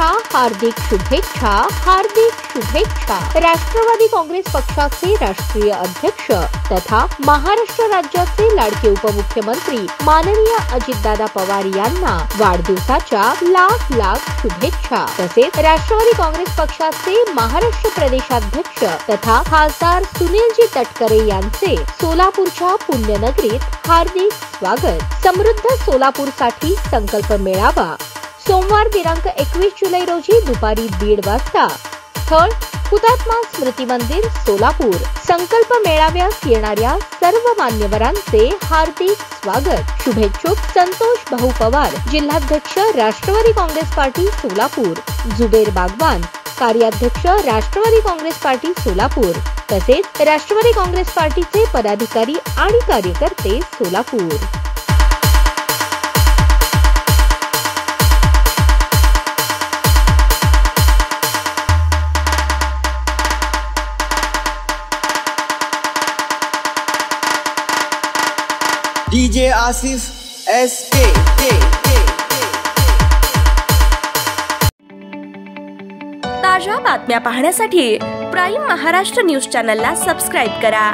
शुभेच्छा, हार्दिक शुभेच्छा, हार्दिक शुभेच्छा। राष्ट्रवादी काँग्रेस पक्षाचे राष्ट्रीय अध्यक्ष तथा महाराष्ट्र राज्याचे लाडके उपमुख्यमंत्री माननीय अजितदादा पवार यांना वाढदिवसाच्या लाख लाख शुभेच्छा। तसेच राष्ट्रवादी काँग्रेस पक्षाचे महाराष्ट्र प्रदेशाध्यक्ष तथा खासदार सुनीलजी तटकरे यांचे सोलापूरच्या पुण्यनगरीत हार्दिक स्वागत। समृद्ध सोलापूरसाठी संकल्प मेळावा सोमवार दिनांक 21 जुलै रोजी दुपारी 1:30 वाजता। स्थळ हुतात्मा स्मृती मंदिर सोलापूर। संकल्प मेळाव्यास येणाऱ्या सर्व मान्यवरांचे हार्दिक स्वागत। शुभेच्छुक संतोष भाऊ पवार, जिल्हाध्यक्ष राष्ट्रवादी काँग्रेस पार्टी सोलापूर, जुबेर बागवान, कार्याध्यक्ष राष्ट्रवादी काँग्रेस पार्टी सोलापूर, तसेच राष्ट्रवादी काँग्रेस पार्टीचे पदाधिकारी आणि कार्यकर्ते सोलापूर। DJ Asif SK। ताज्या बातम्या पाहण्यासाठी प्राईम महाराष्ट्र न्यूज चॅनलला सबस्क्राईब करा।